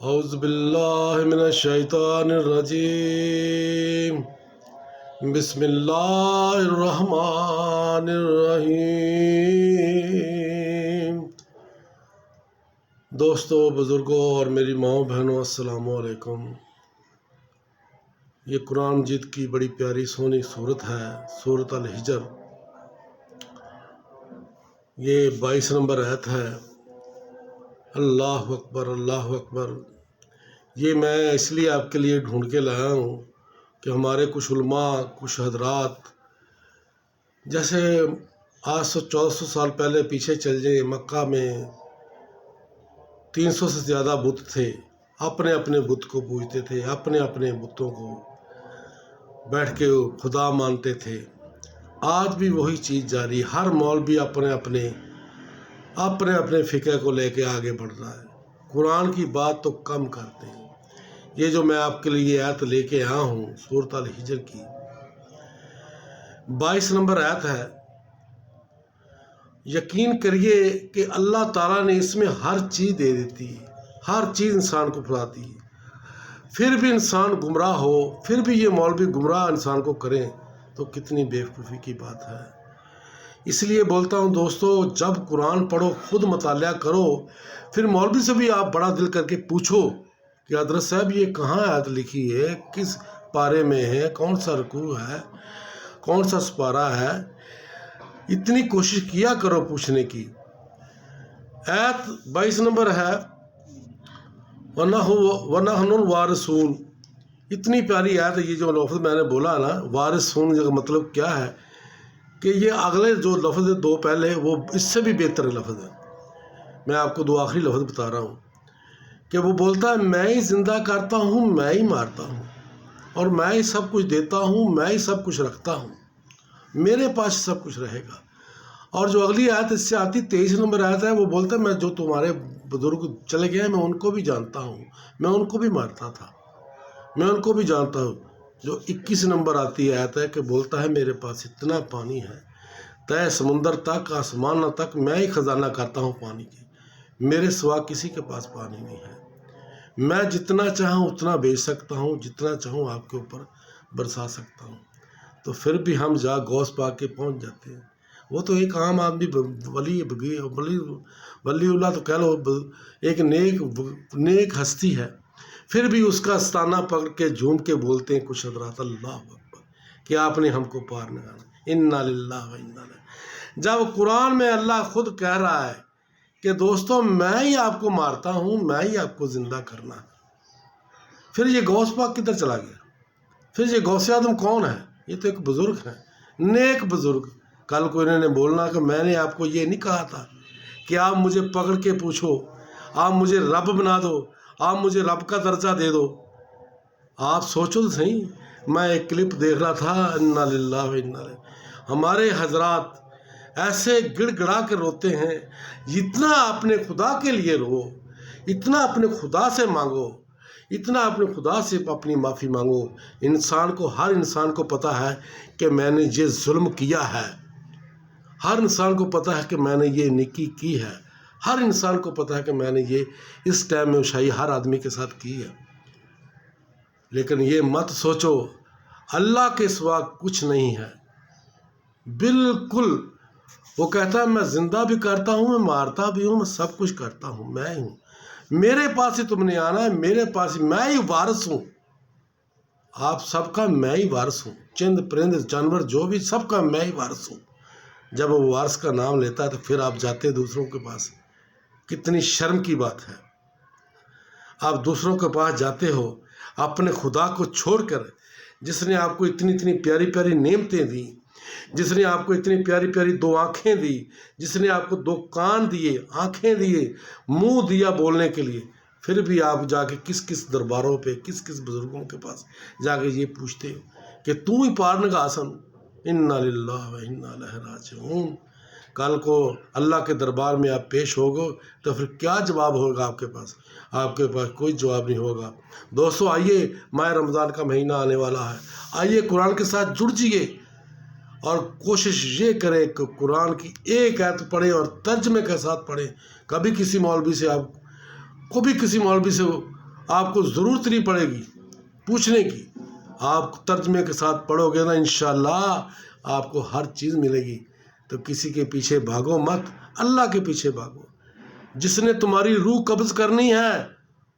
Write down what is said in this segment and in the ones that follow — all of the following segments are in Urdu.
اعوذ باللہ من الشیطان الرجیم بسم اللہ الرحمن الرحیم۔ دوستو، بزرگوں اور میری ماؤں بہنوں، السلام علیکم۔ یہ قرآن مجید کی بڑی پیاری سونی صورت ہے، سورۃ الحجر۔ یہ 22 نمبر آیت ہے۔ اللہ اکبر، اللہ اکبر۔ یہ میں اس لیے آپ کے لیے ڈھونڈ کے لایا ہوں کہ ہمارے کچھ علماء، کچھ حضرات جیسے آج 1400 سال پہلے پیچھے چل جائیں، مکہ میں 300 سے زیادہ بت تھے، اپنے اپنے بت کو پوجتے تھے، اپنے اپنے بتوں کو بیٹھ کے خدا مانتے تھے۔ آج بھی وہی چیز جاری، ہر مولوی اپنے اپنے فقہ کو لے کے آگے بڑھ رہا ہے، قرآن کی بات تو کم کرتے ہیں۔ یہ جو میں آپ کے لیے آیت لے کے آیا ہوں سورۃ الحجر کی 22 نمبر آیت ہے۔ یقین کریے کہ اللہ تعالیٰ نے اس میں ہر چیز دے دیتی ہے، ہر چیز انسان کو پڑھاتی ہے، پھر بھی انسان گمراہ ہو، پھر بھی یہ مولوی گمراہ انسان کو کریں تو کتنی بیوقوفی کی بات ہے۔ اس لیے بولتا ہوں دوستو، جب قرآن پڑھو خود مطالعہ کرو، پھر مولوی سے بھی آپ بڑا دل کر کے پوچھو کہ حضرت صاحب یہ کہاں آیت لکھی ہے، کس پارے میں ہے، کون سا رکوع ہے، کون سا سپارہ ہے۔ اتنی کوشش کیا کرو پوچھنے کی۔ آیت 22 نمبر ہے، وَنَحْنُ الْوَارِثُونَ۔ اتنی پیاری آیت ہے۔ یہ جو لفظ میں نے بولا نا وارثون کا مطلب کیا ہے کہ یہ اگلے جو لفظ ہے دو پہلے وہ اس سے بھی بہتر لفظ ہے۔ میں آپ کو دو آخری لفظ بتا رہا ہوں کہ وہ بولتا ہے میں ہی زندہ کرتا ہوں، میں ہی مارتا ہوں، اور میں ہی سب کچھ دیتا ہوں، میں ہی سب کچھ رکھتا ہوں، میرے پاس سب کچھ رہے گا۔ اور جو اگلی آیت اس سے آتی 23 نمبر آیت ہے، وہ بولتا ہے میں جو تمہارے بزرگ چلے گئے میں ان کو بھی جانتا ہوں، میں ان کو بھی مارتا تھا، میں ان کو بھی جانتا ہوں۔ جو 21 نمبر آتی آیت ہے کہ بولتا ہے میرے پاس اتنا پانی ہے، تہ سمندر تک، آسمان تک میں ہی خزانہ کرتا ہوں پانی کی، میرے سوا کسی کے پاس پانی نہیں ہے، میں جتنا چاہوں اتنا بیچ سکتا ہوں، جتنا چاہوں آپ کے اوپر برسا سکتا ہوں۔ تو پھر بھی ہم جا غوث پا کے پہنچ جاتے ہیں۔ وہ تو ایک عام آدمی ولی اللہ تو کہہ لو، ایک نیک ہستی ہے، پھر بھی اس کا استانہ پکڑ کے جھوم کے بولتے ہیں کچھ حضرات اللہ اکبر کہ آپ نے ہم کو پار لگانا، انا للہ و انا الیہ۔ جب قرآن میں اللہ خود کہہ رہا ہے کہ دوستو میں ہی آپ کو مارتا ہوں، میں ہی آپ کو زندہ کرنا، پھر یہ غوث پاک کدھر چلا گیا؟ پھر یہ غوث اعظم کون ہے؟ یہ تو ایک بزرگ ہے، نیک بزرگ۔ کل کو انہوں نے بولنا کہ میں نے آپ کو یہ نہیں کہا تھا کہ آپ مجھے پکڑ کے پوچھو، آپ مجھے رب بنا دو، آپ مجھے رب کا درجہ دے دو۔ آپ سوچو تو صحیح۔ میں ایک کلپ دیکھ رہا تھا، انا للہ و انا الیہ، ہمارے حضرات ایسے گڑ گڑا کے روتے ہیں، جتنا اپنے خدا کے لیے رو، اتنا اپنے خدا سے مانگو، اتنا اپنے خدا سے اپنی معافی مانگو۔ ہر انسان کو پتہ ہے کہ میں نے یہ ظلم کیا ہے، ہر انسان کو پتہ ہے کہ میں نے یہ نیکی کی ہے، ہر انسان کو پتہ ہے کہ میں نے یہ اس ٹائم میں اوشائی ہر آدمی کے ساتھ کی ہے۔ لیکن یہ مت سوچو اللہ کے سوا کچھ نہیں ہے، بالکل۔ وہ کہتا ہے میں زندہ بھی کرتا ہوں، میں مارتا بھی ہوں، میں سب کچھ کرتا ہوں، میں ہی ہوں، میرے پاس ہی تم نے آنا ہے، میرے پاس ہی میں ہی وارث ہوں، آپ سب کا میں ہی وارث ہوں، چند پرند جانور جو بھی سب کا میں ہی وارث ہوں۔ جب وہ وارث کا نام لیتا ہے تو پھر آپ جاتے دوسروں کے پاس، کتنی شرم کی بات ہے۔ آپ دوسروں کے پاس جاتے ہو اپنے خدا کو چھوڑ کر، جس نے آپ کو اتنی پیاری پیاری نعمتیں دی، جس نے آپ کو اتنی پیاری پیاری دو آنکھیں دی، جس نے آپ کو دو کان دیے، آنکھیں دیے، منہ دیا بولنے کے لیے، پھر بھی آپ جا کے کس درباروں پہ، کس بزرگوں کے پاس جا کے یہ پوچھتے ہو کہ تو ہی پار نگاہ آسن، انا للہ و انا الیہ راجعون۔ کل کو اللہ کے دربار میں آپ پیش ہوگو تو پھر کیا جواب ہوگا آپ کے پاس؟ آپ کے پاس کوئی جواب نہیں ہوگا۔ دوستو آئیے، ماہ رمضان کا مہینہ آنے والا ہے، آئیے قرآن کے ساتھ جڑ جائیے اور کوشش یہ کریں کہ قرآن کی ایک آیت پڑھیں اور ترجمے کے ساتھ پڑھیں۔ کبھی کسی مولوی سے آپ کو ضرورت نہیں پڑے گی پوچھنے کی. آپ ترجمے کے ساتھ پڑھو گے نا انشاءاللہ آپ کو ہر چیز ملے گی. تو کسی کے پیچھے بھاگو مت، اللہ کے پیچھے بھاگو. جس نے تمہاری روح قبض کرنی ہے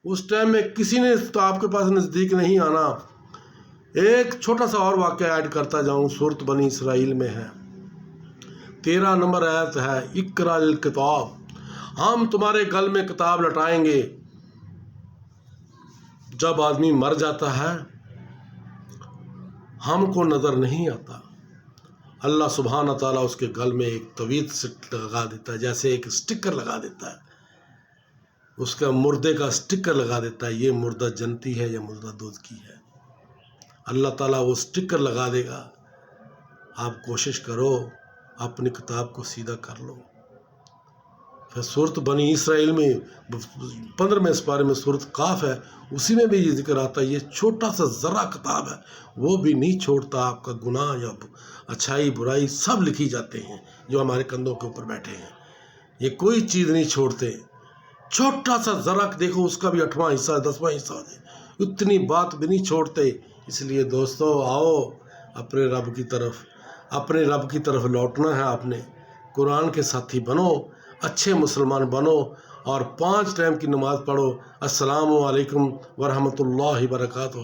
اس ٹائم میں کسی نے تو آپ کے پاس نزدیک نہیں آنا. ایک چھوٹا سا اور واقعہ ایڈ کرتا جاؤں، سورۃ بنی اسرائیل میں ہے، 13 نمبر آیت ہے، اقرأ الکتاب، ہم تمہارے گل میں کتاب لٹائیں گے. جب آدمی مر جاتا ہے ہم کو نظر نہیں آتا، اللہ سبحانہ تعالیٰ اس کے گل میں ایک طویل لگا دیتا ہے، جیسے ایک سٹکر لگا دیتا ہے، اس کا مردے کا سٹکر لگا دیتا ہے، یہ مردہ جنتی ہے یا مردہ دوزخی ہے. اللہ تعالیٰ وہ سٹکر لگا دے گا. آپ کوشش کرو اپنی کتاب کو سیدھا کر لو. پھر سورۃ بنی اسرائیل میں 15ویں سپارے میں سورۃ قاف ہے، اسی میں بھی یہ ذکر آتا ہے، یہ چھوٹا سا ذرہ کتاب ہے، وہ بھی نہیں چھوڑتا. آپ کا گناہ یا اچھائی برائی سب لکھی جاتے ہیں جو ہمارے کندھوں کے اوپر بیٹھے ہیں. یہ کوئی چیز نہیں چھوڑتے. چھوٹا سا ذرہ دیکھو، اس کا بھی 8واں حصہ 10واں حصہ ہے، اتنی بات بھی نہیں چھوڑتے. اس لیے دوستو آؤ اپنے رب کی طرف لوٹنا ہے. آپ نے قرآن کے ساتھی بنو، اچھے مسلمان بنو، اور 5 ٹائم کی نماز پڑھو. السلام علیکم ورحمۃ اللہ وبرکاتہ.